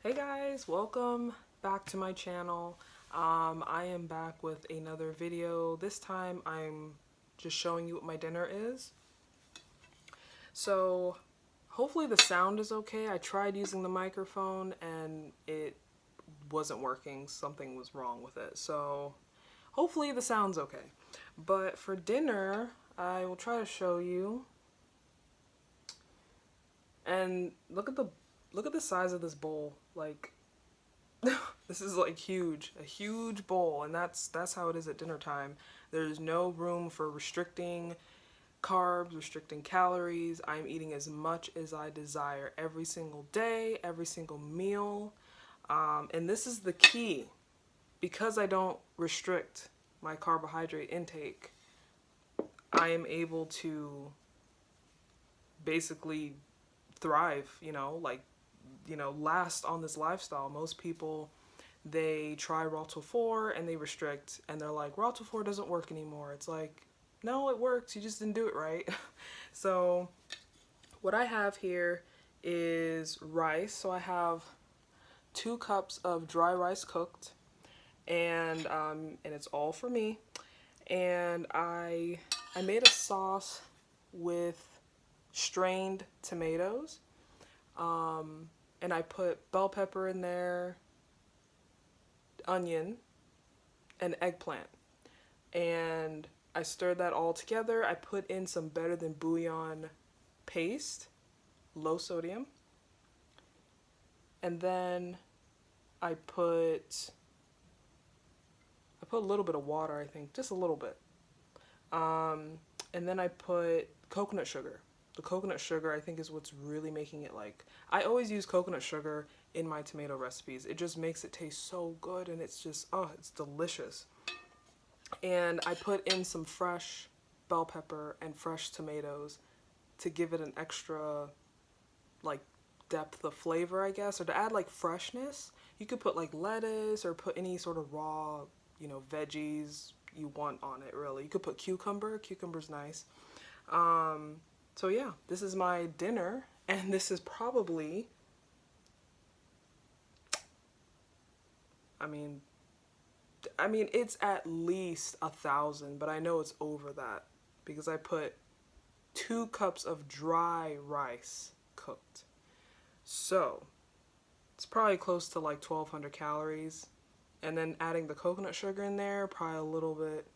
Hey guys, welcome back to my channel. I am back with another video. This time I'm just showing you what my dinner is. So hopefully the sound is okay. I tried using the microphone and it wasn't working. Something was wrong with it. So hopefully the sound's okay. But for dinner, I will try to show you. And look at the size of this bowl. Like this is like huge, a huge bowl, and that's how it is at dinner time. There's no room for restricting carbs, restricting calories. I'm eating as much as I desire every single day, every single meal. And this is the key. Because I don't restrict my carbohydrate intake, I am able to basically thrive, last on this lifestyle. Most people, they try Raw till 4 and they restrict and they're like, Raw till 4 doesn't work anymore. It's like, no, it works. You just didn't do it right. So what I have here is rice. So I have 2 cups of dry rice cooked, and it's all for me. And I made a sauce with strained tomatoes. And I put bell pepper in there, onion, and eggplant. And I stirred that all together. I put in some Better Than Bouillon paste, low sodium. And then I put a little bit of water, I think, just a little bit. And then I put coconut sugar. The coconut sugar, I think, is what's really making it like... I always use coconut sugar in my tomato recipes. It just makes it taste so good, and it's just, oh, it's delicious. And I put in some fresh bell pepper and fresh tomatoes to give it an extra, like, depth of flavor, I guess, or to add, like, freshness. You could put, like, lettuce or put any sort of raw, veggies you want on it, really. You could put cucumber. Cucumber's nice. So yeah, this is my dinner, and this is probably, I mean, it's at least 1,000, but I know it's over that because I put 2 cups of dry rice cooked. So it's probably close to like 1,200 calories. And then adding the coconut sugar in there, probably a little bit.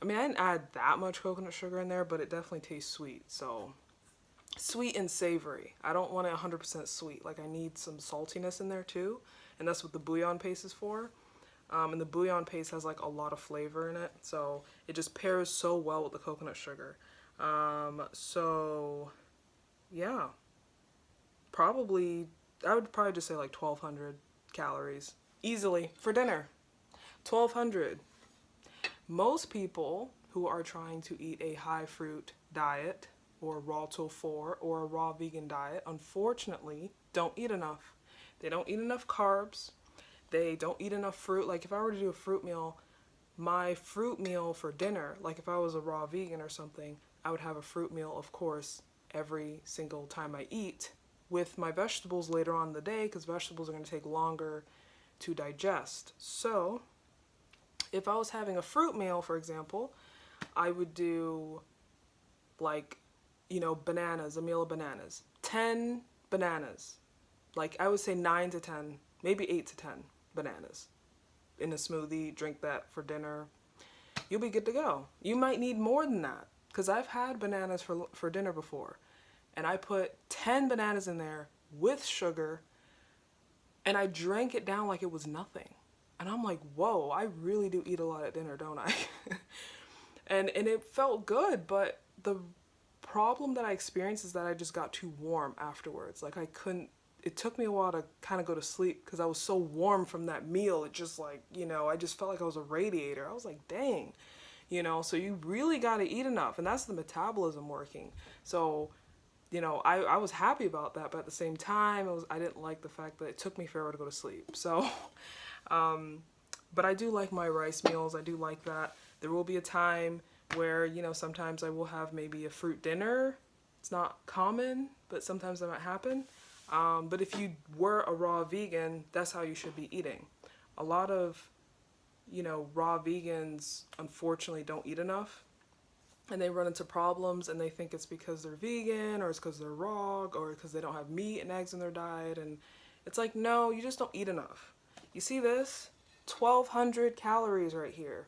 I mean, I didn't add that much coconut sugar in there, but it definitely tastes sweet. So, sweet and savory. I don't want it 100% sweet. Like, I need some saltiness in there, too. And that's what the bouillon paste is for. And the bouillon paste has, like, a lot of flavor in it. So, it just pairs so well with the coconut sugar. So, yeah. I would probably just say, like, 1,200 calories. Easily. For dinner. 1,200. Most people who are trying to eat a high fruit diet or Raw till 4 or a raw vegan diet, unfortunately, don't eat enough. They don't eat enough carbs. They don't eat enough fruit. Like if I were to do a fruit meal, my fruit meal for dinner, like if I was a raw vegan or something, I would have a fruit meal, of course, every single time I eat with my vegetables later on in the day, because vegetables are going to take longer to digest. So if I was having a fruit meal, for example, I would do like, bananas, a meal of bananas. 10 bananas. Like I would say 9 to 10, maybe 8 to 10 bananas in a smoothie. Drink that for dinner. You'll be good to go. You might need more than that because I've had bananas for dinner before. And I put 10 bananas in there with sugar and I drank it down like it was nothing. And I'm like, whoa, I really do eat a lot at dinner, don't I? and it felt good, but the problem that I experienced is that I just got too warm afterwards. Like it took me a while to kind of go to sleep because I was so warm from that meal. It just like, I just felt like I was a radiator. I was like, dang, so you really got to eat enough. And that's the metabolism working. So, I was happy about that, but at the same time, I didn't like the fact that it took me forever to go to sleep. So, but I do like my rice meals. I do like that. There will be a time where, sometimes I will have maybe a fruit dinner. It's not common, but sometimes that might happen. But if you were a raw vegan, that's how you should be eating. A lot of, raw vegans unfortunately don't eat enough, and they run into problems, and they think it's because they're vegan, or it's because they're raw, or because they don't have meat and eggs in their diet. And it's like, no, you just don't eat enough. You see this? 1,200 calories right here.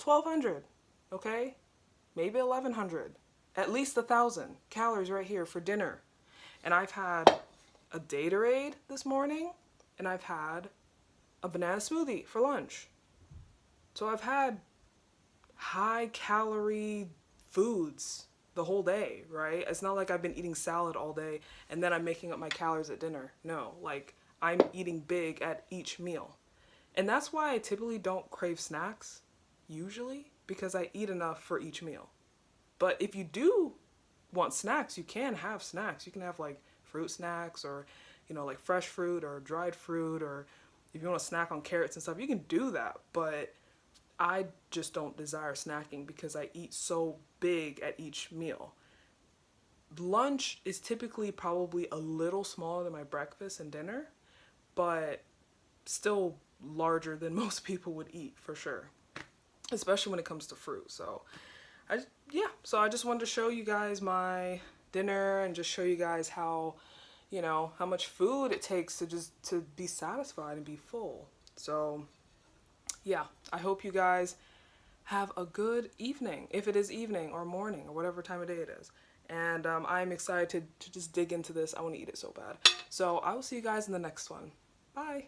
1,200, okay? Maybe 1,100. At least 1,000 calories right here for dinner. And I've had a Gatorade this morning, and I've had a banana smoothie for lunch. So I've had high calorie foods the whole day, right? It's not like I've been eating salad all day and then I'm making up my calories at dinner. No, like I'm eating big at each meal. And that's why I typically don't crave snacks, usually, because I eat enough for each meal. But if you do want snacks, you can have snacks. You can have like fruit snacks, or, like fresh fruit or dried fruit, or if you want to snack on carrots and stuff, you can do that. But I just don't desire snacking because I eat so big at each meal. Lunch is typically probably a little smaller than my breakfast and dinner, but still larger than most people would eat for sure, especially when it comes to fruit. So I just wanted to show you guys my dinner and just show you guys how much food it takes to be satisfied and be full. So yeah, I hope you guys have a good evening, if it is evening or morning or whatever time of day it is. And I'm excited to just dig into this. I want to eat it so bad. So I will see you guys in the next one. Bye.